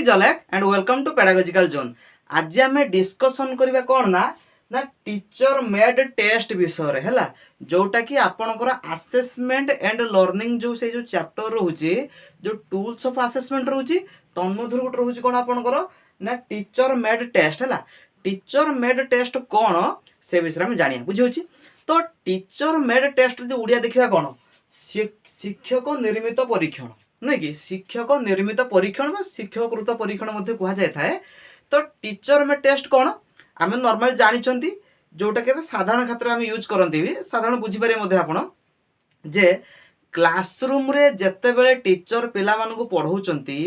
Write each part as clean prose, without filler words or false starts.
Is Alekh and welcome to pedagogical zone. आज आम discussion करबा कौन ना ना टीचर मेड टेस्ट विषय है जोटा कि आपणकर आसेसमेंट एंड लर्निंग जो से जो चैप्टर रोचे जो टूल्स ऑफ आसेसमेंट रोचे तन्मध्य गोटे रोचे कौन आपणकर ना टीचर मेड टेस्ट है। टीचर मेड टेस्ट कौन से विषय में जानिया बुझे। तो टीचर मेड टेस्ट जो उड़िया देखा कौन शिक्षक निर्मित परीक्षण नहीं कि शिक्षक निर्मित परीक्षण शिक्षककृत परीक्षण कहुए। तो टीचर में टेस्ट कौन आम नॉर्मल जानी जोटा के साधारण क्षेत्र में यूज करती भी साधारण बुझीपारे आपण जे क्लासरूम रे जेते बेले टीचर पिला मानकु पढ़ाउचंती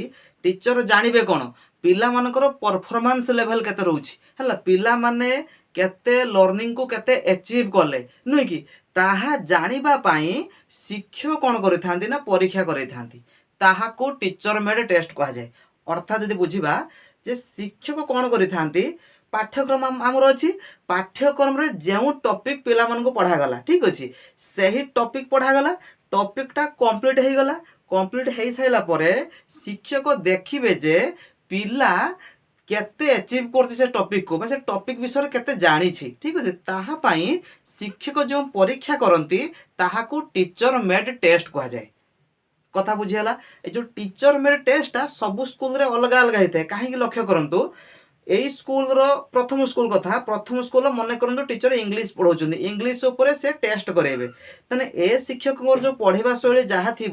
टीचर जानिबे कौन पिला मानकर परफॉर्मेंस लेवल केते रहउछि हला पिला माने केते लर्निंग को केते अचीव कले नुई कि ताहा जानिबा पाई शिक्षक कौन करिथांती ना परीक्षा करिथांती ताहा को टीचर मेड टेस्ट कहा जाए। अर्थात जदि बुझिबा जे शिक्षक कौन करिथांती पाठ्यक्रम आमर अच्छी पाठ्यक्रम रे जो टॉपिक पिला मानकु पढ़ा गला ठीक अच्छी सही टॉपिक पढ़ा गला टॉपिकटा कंप्लीट हो गला कंप्लीट हो सारा परे शिक्षक देखिबे जे पिला केते अचीव करछि से टॉपिक को से टॉपिक विषय केते जानी छी ठीक अछि ताहा पई शिक्षक जो परीक्षा करंती ताहा को टीचर मेड टेस्ट कहा जाए। कथा बुझीगला ए जो टीचर मेड टेस्ट सब स्कूल रे अलग अलग होता है कहीं लक्ष्य करंतु यही स्कूल प्रथम स्कूल कथा प्रथम स्कूल मन करूँ टीचर इंग्लीश पढ़ाऊँ इंग्लीश उपर से टेस्ट करेंगे तेने ए शिक्षक जो पढ़ा शैली जहाँ थी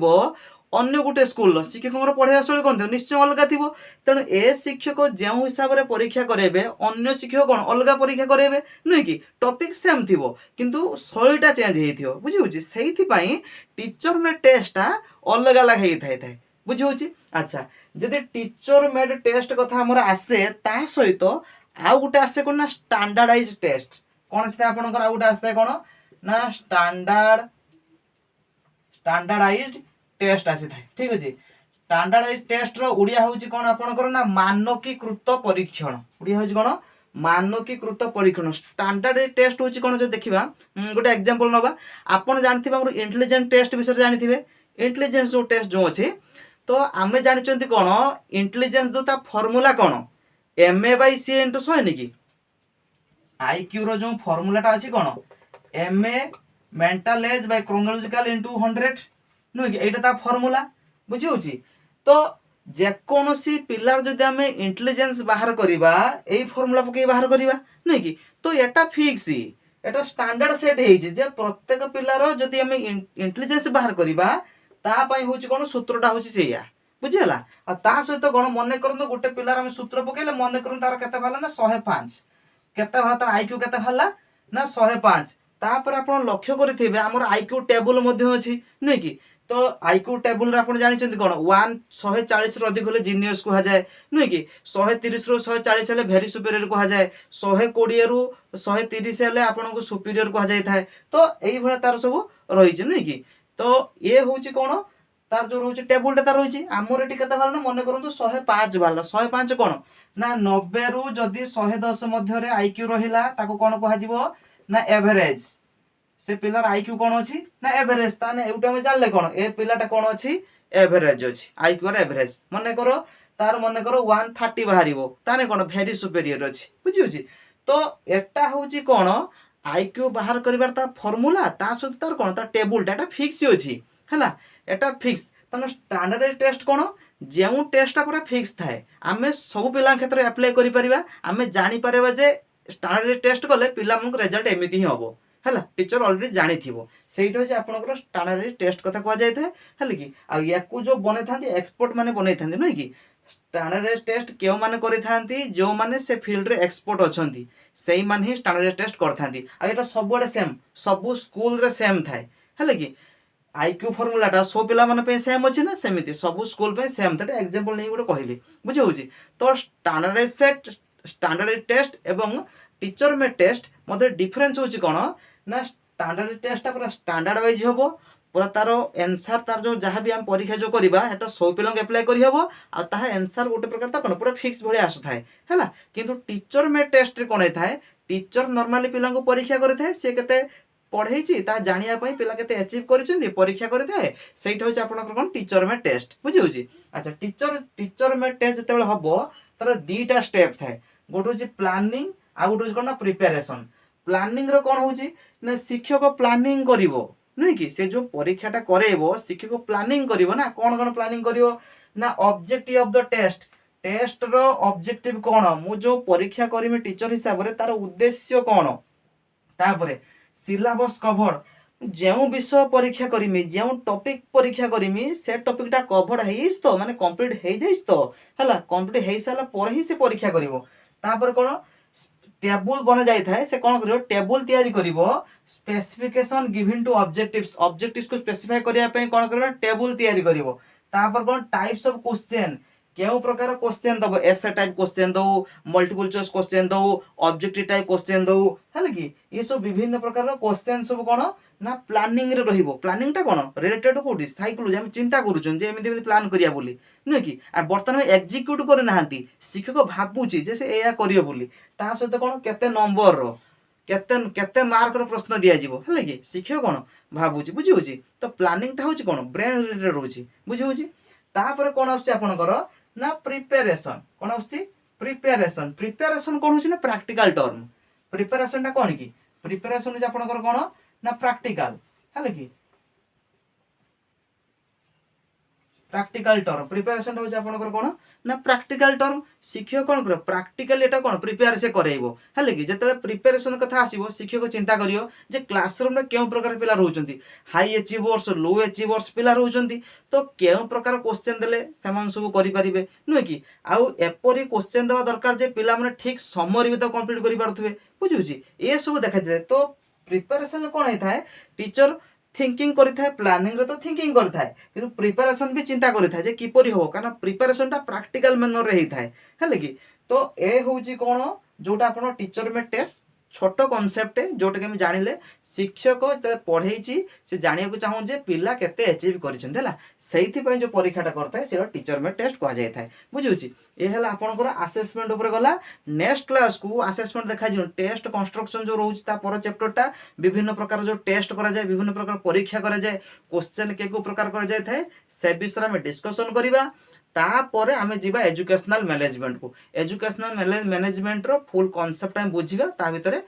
अन्य गोटे स्कूल शिक्षक पढ़ा शैली कौन थी निश्चय अलग थी तेणु ए शिक्षक जो हिसाब से परीक्षा करेंगे अन्य शिक्षक कौन अलग परीक्षा करेंगे नुहे कि टॉपिक सेम थी किंतु शैलीटा चेंज हो बुझे से टीचर में टेस्टा अलग अलग होता है बुझे। अच्छा जदि टीचर मेड टेस्ट कथा हमर आसे ता सहित आउ गोटे आसे कौन ना स्टैंडर्डाइज टेस्ट कौन से आपनकर आउ गोटे आसे कौन ना स्टैंडर्डाइज टेस्ट आसी थाए ठीक अछि। स्टैंडर्डाइज टेस्ट रो उड़िया होची कौन आपनकर ना मानकीकृत परीक्षण उड़िया होची कौन मानकीकृत परीक्षण। स्टैंडर्डाइज टेस्ट होची कौन जो देखिबा गोटे एग्जांपल नबा आपण जानथिबा हमर इंटेलिजेंस टेस्ट विषय जानिथिबे इंटेलिजेंस जो टेस्ट जो अछि तो आमे जानिचंती कौन इंटेलिजेंस जो ता फॉर्मूला कौन MA/C इंटू 100 नहीं कि IQ रो जो फॉर्मूलाटा अछि कौन MA mental as by chronological into 100 नुई कि एटा ता फॉर्मूला बुझी होची। तो जे कोनोसी पिलार जदि आमे इंटेलिजेंस बाहर करिबा एई फॉर्मूला पके बाहर करिबा नहीं कि तो एटा फिक्स एटा स्टैंडर्ड सेट हेछि जे प्रत्येक पिलार जदि आमे इंटेलिजेंस बाहर करिबा ता पई होची कोन सूत्रटा होची सेया बुझिला आ ता सहित कोन मने करन गोटे पिलार हम सूत्र पकेले मने करन तार केते भाला ना 105 केते भाला तार IQ केते भाला ना 105 ता पर आपण लक्ष्य करिथिबे हमर IQ टेबल मध्ये अछि नै कि तो IQ टेबल रे आपण जानि चंती कोन 140 रो अधिक होले जीनियस को जाए नै कि 130 रो 140 हेले वेरी सुपीरियर को जाए 120 रो 130 हेले आपण को सुपीरियर को जाय थाए। तो एई भला तार सब रहि छै नै कि तो ये हूँ कौन तार जो रोचे टेबुलटा तार रही आमर ये केते भाला ना मन करूँ 105 भाला 105 कौन ना 90 रु जदि 110 मध्य IQ रहिला ताको कौन कह ना एवरेज से पिलार IQ कौन अच्छी ना एवरेज ताने एउटा में जानले कौन ए पिलाटा कौन अच्छी एवरेज अच्छी IQ र एवरेज मन करो तार मन करो 130 बाहरिबो ताने कौन वेरी सुपीरियर अच्छी बुझी। तो एटा हूँ कौन IQ बाहर करिवार ता फॉर्मूला ता सहित तार कोन ता टेबुल डाटा फिक्स अछि हला एटा फिक्स तनो स्टैंडर्ड टेस्ट कोन जेउ टेस्ट पूरा फिक्स थाए आमे सब पिला क्षेत्र में अप्लाई करि परिबा आमे जानि परबा जे स्टैंडर्ड टेस्ट कले पिला मन रिजल्ट एमिति ही हबो हला टीचर ऑलरेडी जानि थिबो सेइटा जे आपनकर स्टैंडर्ड टेस्ट कथा को जाय थाए हले कि आ याकू जो बने थांती एक्सपर्ट माने बने थांती नै कि स्टैंडर्ड टेस्ट केउ माने करि थांती जो माने से फील्ड रे एक्सपर्ट अछंती सेही मान ही स्टैंडर्ड टेस्ट करथांती आ एटा सबुआडे सेम सबु स्कूल रे सेम थाए हले कि IQ फॉर्मूलाटा सब पिला माने पे सेम अछि ना सेमिति सबु स्कूल पे सेम थाए एग्जांपल नै गुटे कहली बुझे होची। तो स्टैंडर्ड सेट स्टैंडर्ड टेस्ट एवं टीचर में टेस्ट मध्ये डिफरेंस होची कोन ना स्टैंडर्ड टेस्ट पूरा स्टैंडर्ड वाइज होबो पूरा तार आंसर तार जो जहाँ भी हम परीक्षा जो करबा हेटा सब पिला अप्लाई करि हबो आ ताहा आंसर गोटे प्रकार ता कोन पूरा फिक्स भले आसु थाए हैला किंतु टीचर में टेस्ट रे कोन थाए टीचर नॉर्मली पिला को परीक्षा करे थाए से केते पढ़ेइछि ता जानिया पई पिला केते अचीव करिसेंती परीक्षा करथे सेइटा होछि आपनकर कोन टीचर मेड टेस्ट बुझि होछि। अच्छा टीचर मेड टेस्ट जतेबेले हबो तार दीटा स्टेप थाए गोटे होछि प्लानिंग आ गोटे होछि कोन ना प्रिपरेशन। प्लानिंग रो कोन होछि ना शिक्षक प्लानिंग करिवो नहीं कि से जो परीक्षाटा करेबो शिक्षक प्लानिंग करिवो ना कोन प्लानिंग करिवो ना ऑब्जेक्टिव ऑफ द टेस्ट रो ऑब्जेक्टिव कोन मु जो परीक्षा करिमि टीचर हिसाब रे तार उद्देश्य कोन तापरे सिलेबस कवर जो विषय परीक्षा करिमि जो टॉपिक परीक्षा करिमि से टॉपिकटा कवर हेइस तो माने कंप्लीट हे जाइस तो हला कंप्लीट हे साला पर ही से परीक्षा करिवो। तापर कोन टेबुल बना जाय थाए से कोन करिवो टेबुल तयारी करिवो स्पेसिफिकेशन गिवन टू ऑब्जेक्टिव्स को स्पेसिफाई करिया पई कोन करिवो टेबुल तयारी करिवो। तापर कोन टाइप्स ऑफ क्वेश्चन केउ प्रकार क्वेश्चन दबो एसे टाइप क्वेश्चन दो मल्टीपल चॉइस क्वेश्चन दो ऑब्जेक्टिव टाइप क्वेश्चन दो हले कि ये सब विभिन्न प्रकार क्वेश्चन सब कोन ना प्लानिंग रे रहिबो। प्लानिंग टा कोन रिलेटेड कोडी साइकोलॉजी हम चिंता करूछन जे एमिति प्लान करिया बोली नै कि आ वर्तमान में एग्जीक्यूट कर नाहंती शिक्षक भाबुची जे से एया करियो बोली ता सहित कोन केते नंबर रो केते केते मार्क रो प्रश्न दिया जिवो हले कि शिक्षक कोन भाबुची बुझी होची। तो प्लानिंग टा होची कोन ब्रेन रिलेटेड होची बुझी होची। तापर कोन आछी आपनकर ना प्रिपरेशन कोन आछी प्रिपरेशन कोन होची ना प्रैक्टिकल टर्म। प्रिपरेशन टा कोन कि प्रिपरेशन होची आपनकर कोन ना प्रैक्टिकल हले कि प्रैक्टिकल टर्म प्रिपरेशन होची आपनकर कोन ना प्रैक्टिकल टर्म शिक्षक कोन कर प्रैक्टिकल एटा कोन प्रिपेयर से करैबो हले कि जतले प्रिपरेशन कथा आसीबो शिक्षक चिंता करियो जे क्लासरूम में केउ प्रकार पिला रहउचंती हाई अचीवर्स लो अचीवर्स पिला रहउचंती तो केउ प्रकार क्वेश्चन देले समान सब करि परिबे नुय कि आउ एपरी क्वेश्चन देवा दरकार जे पिला माने ठीक समय रे तो कंप्लीट करि पारथुबे बुझुची ए सब देखा जाय। तो प्रिपरेशन कोन हे थाए टीचर थिंकिंग करिथाय प्लानिंग रे तो थिंकिंग करिथाय किंतु प्रिपरेशन भी चिंता करिथाय जे किपरि हो कारण प्रिपरेशन टा प्रैक्टिकल मैनर रे हेथाय हले कि। तो ए होउची कोन जोटा आपण टीचर में टेस्ट छोट कांसेप्ट जोटा के हम जानिले शिक्षक जते पढेइची से जानिया को चाहू जे पिला केते अचीव करिसेन हला सेहिथि पय जो परीक्षाटा करथाय से टीचर में टेस्ट को जाय थाय बुझुची। ए हला आपनकर असेसमेंट ऊपर गला नेक्स्ट क्लास को असेसमेंट देखा जियो टेस्ट कंस्ट्रक्शन जो रहउची ता पर चैप्टरटा विभिन्न प्रकार जो टेस्ट करा जाय विभिन्न प्रकार परीक्षा करा जाय क्वेश्चन के को प्रकार करा जाय थाय से विषय में डिस्कशन करिबा। तापरे आमे जीवा एजुकेशनल मैनेजमेंट को एजुकेशनल मैनेजमेंट रो फुल कांसेप्ट हम बुझिबा ता भितरे